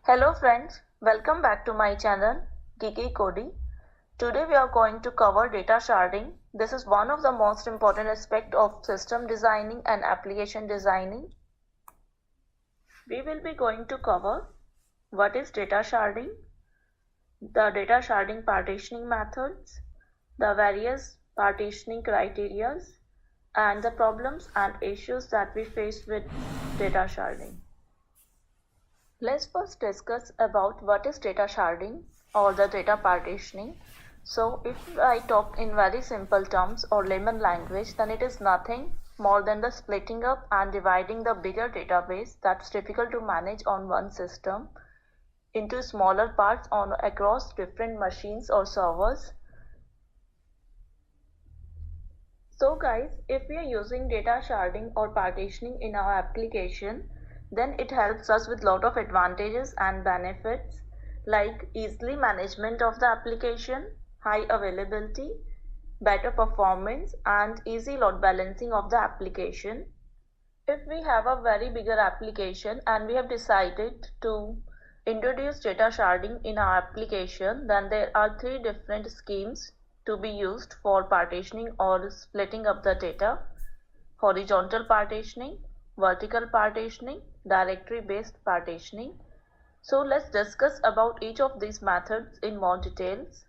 Hello friends, welcome back to my channel Geeky Cody. Today we are going to cover data sharding. This is one of the most important aspects of system designing and application designing. We will be going to cover what is data sharding, the data sharding partitioning methods, the various partitioning criteria, and the problems and issues that we face with data sharding. Let's first discuss about what is data sharding or the data partitioning. So if I talk in very simple terms or layman language, then it is nothing more than the splitting up and dividing the bigger database that's difficult to manage on one system into smaller parts on across different machines or servers. So guys, if we are using data sharding or partitioning in our application, then it helps us with lot of advantages and benefits like easily management of the application, high availability, better performance, and easy load balancing of the application. If we have a very bigger application and we have decided to introduce data sharding in our application, then there are three different schemes to be used for partitioning or splitting up the data: horizontal partitioning, vertical partitioning, directory based partitioning. So let's discuss about each of these methods in more details.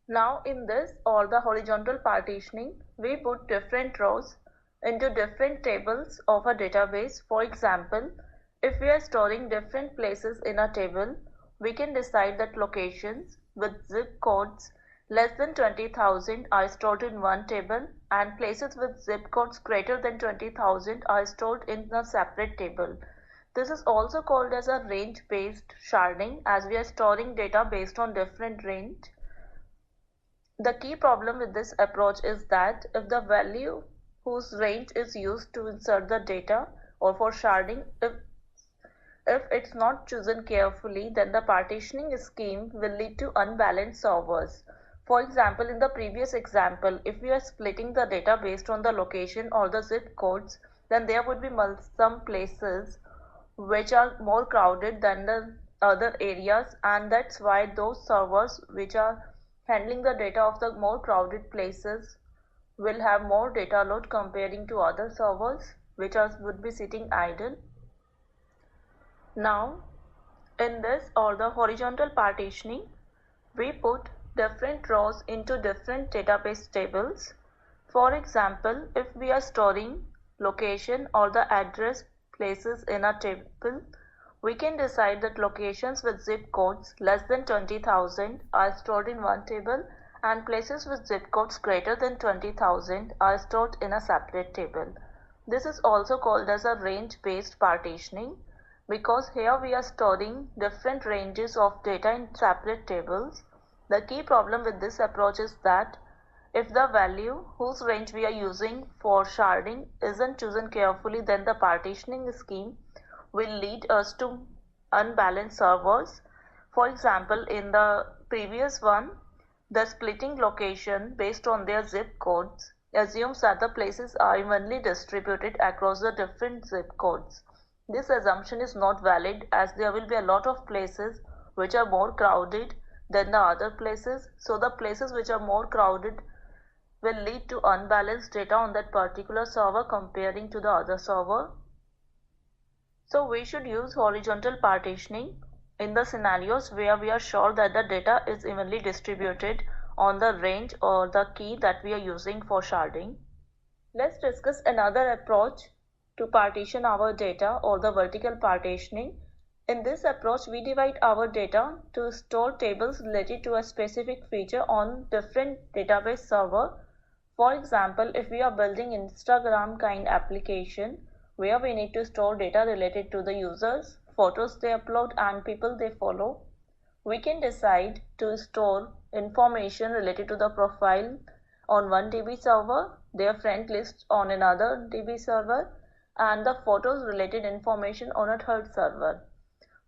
Now in this or the horizontal partitioning, we put different rows into different tables of a database. For example, if we are storing different places in a table, we can decide that locations with zip codes less than 20,000 are stored in one table and places with zip codes greater than 20,000 are stored in a separate table. This is also called as a range-based sharding, as we are storing data based on different range. The key problem with this approach is that if the value whose range is used to insert the data or for sharding, if it's not chosen carefully, then the partitioning scheme will lead to unbalanced servers. For example, in the previous example, if we are splitting the data based on the location or the zip codes, then there would be some places which are more crowded than the other areas, and that's why those servers which are handling the data of the more crowded places will have more data load comparing to other servers which would be sitting idle. Now in this or the horizontal partitioning, we put different rows into different database tables. For example, if we are storing location or the address places in a table, we can decide that locations with zip codes less than 20,000 are stored in one table and places with zip codes greater than 20,000 are stored in a separate table. This is also called as a range-based partitioning because here we are storing different ranges of data in separate tables. The key problem with this approach is that if the value whose range we are using for sharding isn't chosen carefully, then the partitioning scheme will lead us to unbalanced servers. For example, in the previous one, the splitting location based on their zip codes assumes that the places are evenly distributed across the different zip codes. This assumption is not valid as there will be a lot of places which are more crowded than the other places. So the places which are more crowded will lead to unbalanced data on that particular server comparing to the other server. So we should use horizontal partitioning in the scenarios where we are sure that the data is evenly distributed on the range or the key that we are using for sharding. Let's discuss another approach to partition our data or the vertical partitioning. In this approach, we divide our data to store tables related to a specific feature on different database server. For example, if we are building Instagram kind application where we need to store data related to the users, photos they upload and people they follow, we can decide to store information related to the profile on one DB server, their friend list on another DB server, and the photos related information on a third server.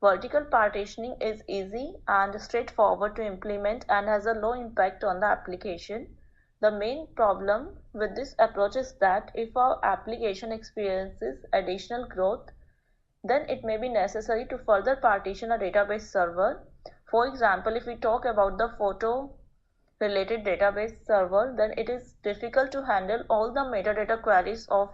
Vertical partitioning is easy and straightforward to implement and has a low impact on the application. The main problem with this approach is that if our application experiences additional growth, then it may be necessary to further partition a database server. For example, if we talk about the photo related database server, then it is difficult to handle all the metadata queries of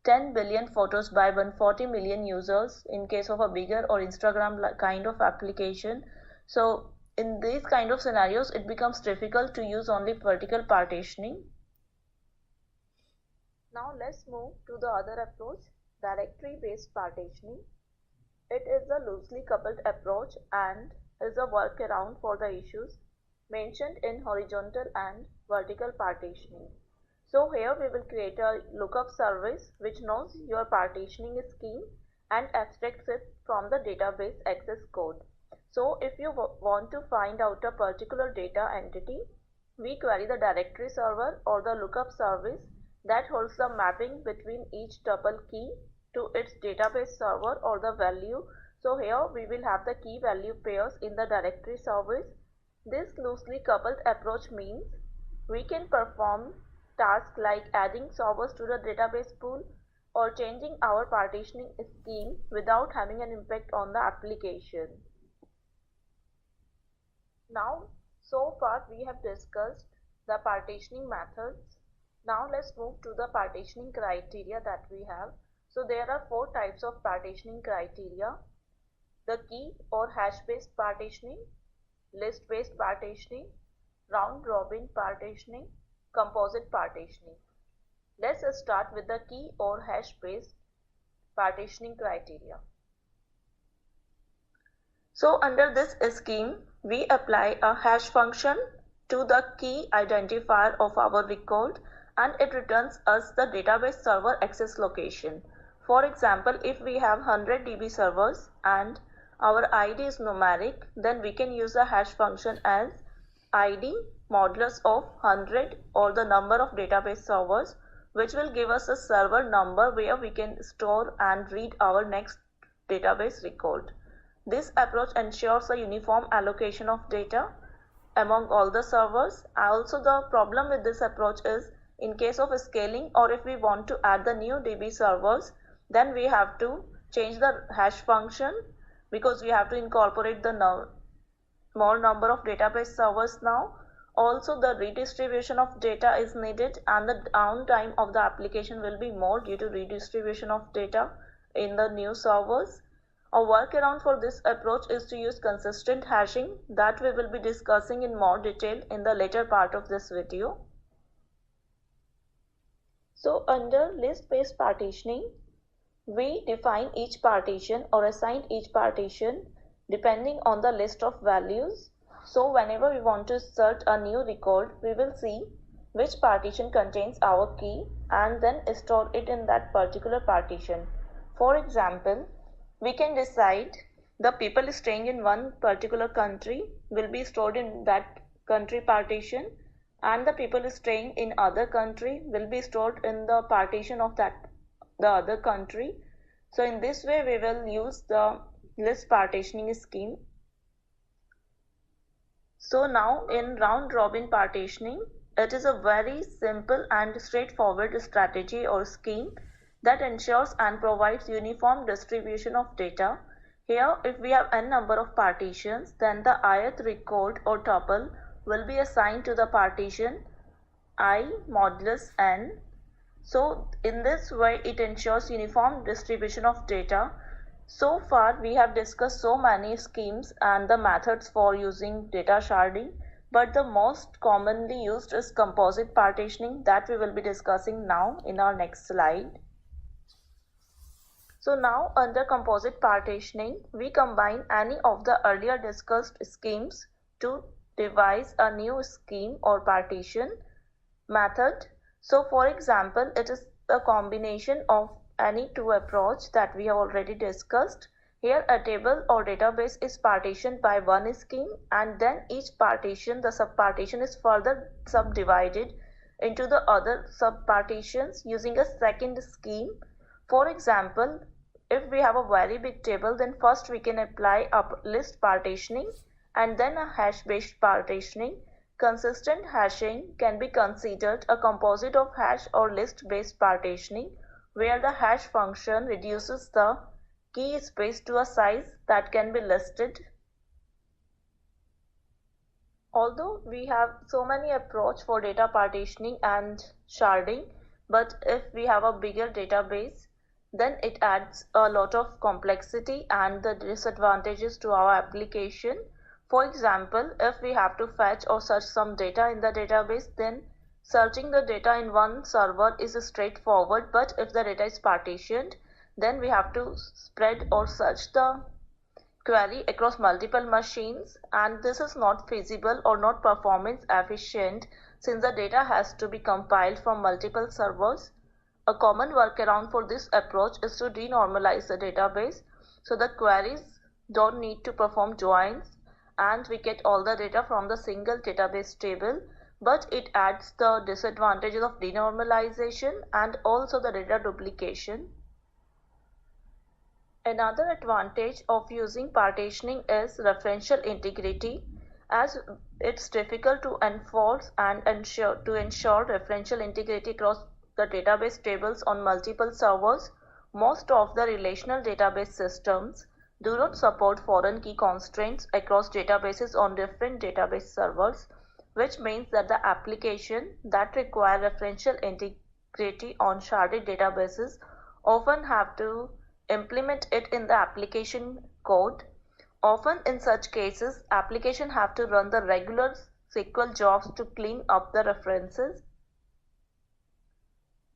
10 billion photos by 140 million users in case of a bigger or Instagram kind of application. So in these kind of scenarios, it becomes difficult to use only vertical partitioning. Now let's move to the other approach, directory based partitioning. It is a loosely coupled approach and is a workaround for the issues mentioned in horizontal and vertical partitioning. So here we will create a lookup service which knows your partitioning scheme and abstracts it from the database access code. So if you want to find out a particular data entity, we query the directory server or the lookup service that holds the mapping between each tuple key to its database server or the value. So here we will have the key value pairs in the directory service. This loosely coupled approach means we can perform tasks like adding servers to the database pool or changing our partitioning scheme without having an impact on the application. Now, so far we have discussed the partitioning methods. Now let's move to the partitioning criteria that we have. So there are 4 types of partitioning criteria: the key or hash based partitioning, list based partitioning, round robin partitioning, composite partitioning. Let's start with the key or hash based partitioning criteria. So under this scheme, we apply a hash function to the key identifier of our record and it returns us the database server access location. For example, if we have 100 DB servers and our ID is numeric, then we can use the hash function as ID modulus of 100 or the number of database servers, which will give us a server number where we can store and read our next database record. This approach ensures a uniform allocation of data among all the servers. Also, the problem with this approach is in case of scaling or if we want to add the new DB servers, then we have to change the hash function because we have to incorporate the more number of database servers now. Also, the redistribution of data is needed and the downtime of the application will be more due to redistribution of data in the new servers. A workaround for this approach is to use consistent hashing that we will be discussing in more detail in the later part of this video. So under list-based partitioning, we define each partition or assign each partition depending on the list of values. So whenever we want to insert a new record, we will see which partition contains our key and then store it in that particular partition. For example, we can decide the people staying in one particular country will be stored in that country partition and the people staying in other country will be stored in the partition of the other country. So in this way we will use the list partitioning scheme. So now in round robin partitioning, it is a very simple and straightforward strategy or scheme that ensures and provides uniform distribution of data. Here, if we have n number of partitions, then the ith record or tuple will be assigned to the partition I modulus n. So in this way, it ensures uniform distribution of data. So far, we have discussed so many schemes and the methods for using data sharding, but the most commonly used is composite partitioning that we will be discussing now in our next slide. So now under composite partitioning, we combine any of the earlier discussed schemes to devise a new scheme or partition method. So for example, it is a combination of any two approach that we have already discussed. Here a table or database is partitioned by one scheme and then each partition, the subpartition is further subdivided into the other subpartitions using a second scheme. For example, if we have a very big table, then first we can apply a list partitioning and then a hash based partitioning. Consistent hashing can be considered a composite of hash or list based partitioning where the hash function reduces the key space to a size that can be listed. Although we have so many approach for data partitioning and sharding, but if we have a bigger database, then it adds a lot of complexity and the disadvantages to our application. For example, if we have to fetch or search some data in the database, then searching the data in one server is straightforward, but if the data is partitioned, then we have to spread or search the query across multiple machines, and this is not feasible or not performance efficient since the data has to be compiled from multiple servers. A common workaround for this approach is to denormalize the database so the queries don't need to perform joins and we get all the data from the single database table, but it adds the disadvantages of denormalization and also the data duplication. Another advantage of using partitioning is referential integrity, as it's difficult to enforce and ensure referential integrity across the database tables on multiple servers. Most of the relational database systems do not support foreign key constraints across databases on different database servers, which means that the application that require referential integrity on sharded databases often have to implement it in the application code. Often in such cases, application have to run the regular SQL jobs to clean up the references.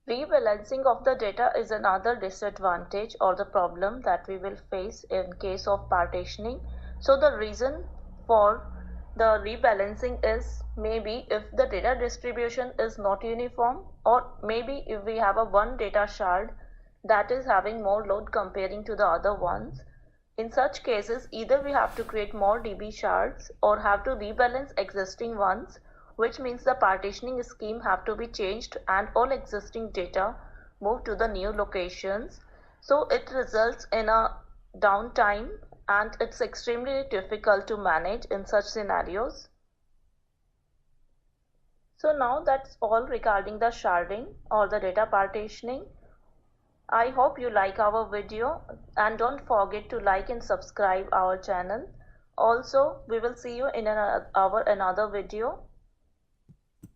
Rebalancing of the data is another disadvantage or the problem that we will face in case of partitioning. So the reason for the rebalancing is maybe if the data distribution is not uniform, or maybe if we have a one data shard that is having more load comparing to the other ones. In such cases, either we have to create more DB shards or have to rebalance existing ones, which means the partitioning scheme have to be changed and all existing data moved to the new locations. So it results in a downtime and it's extremely difficult to manage in such scenarios. So now that's all regarding the sharding or the data partitioning. I hope you like our video and don't forget to like and subscribe our channel. Also, we will see you in our another video.